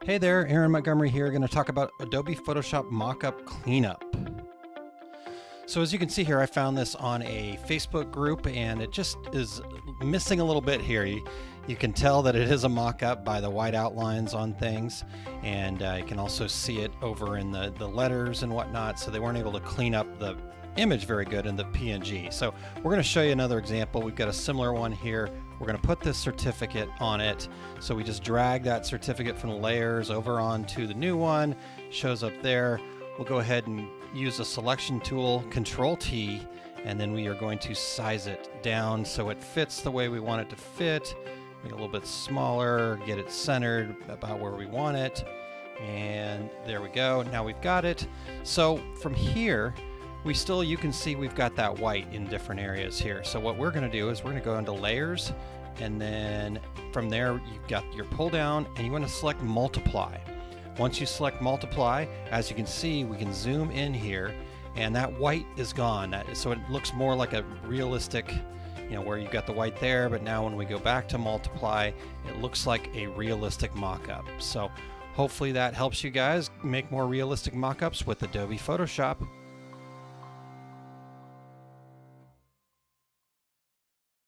Hey there, Aaron Montgomery here, going to talk about Adobe Photoshop Mockup Cleanup. So as you can see here, I found this on a Facebook group and it just is missing a little bit here. You can tell that it is a mock-up by the white outlines on things, and you can also see it over in the letters and whatnot, so they weren't able to clean up the image very good in the PNG. So we're going to show you another example. We've got a similar one here. We're going to put this certificate on it. So we just drag that certificate from the layers over onto the new one. Shows up there. We'll go ahead and use a selection tool, Control T, and then we are going to size it down so it fits the way we want it to fit. Make it a little bit smaller, get it centered about where we want it. And there we go. Now we've got it. So from here, you can see we've got that white in different areas here. So what we're going to do is we're going to go into layers, and then from there you've got your pull down and you want to select multiply. Once you select multiply, as you can see, we can zoom in here and that white is gone. So it looks more like a realistic, where you've got the white there, but now when we go back to multiply, it looks like a realistic mock-up. So hopefully that helps you guys make more realistic mock-ups with Adobe Photoshop.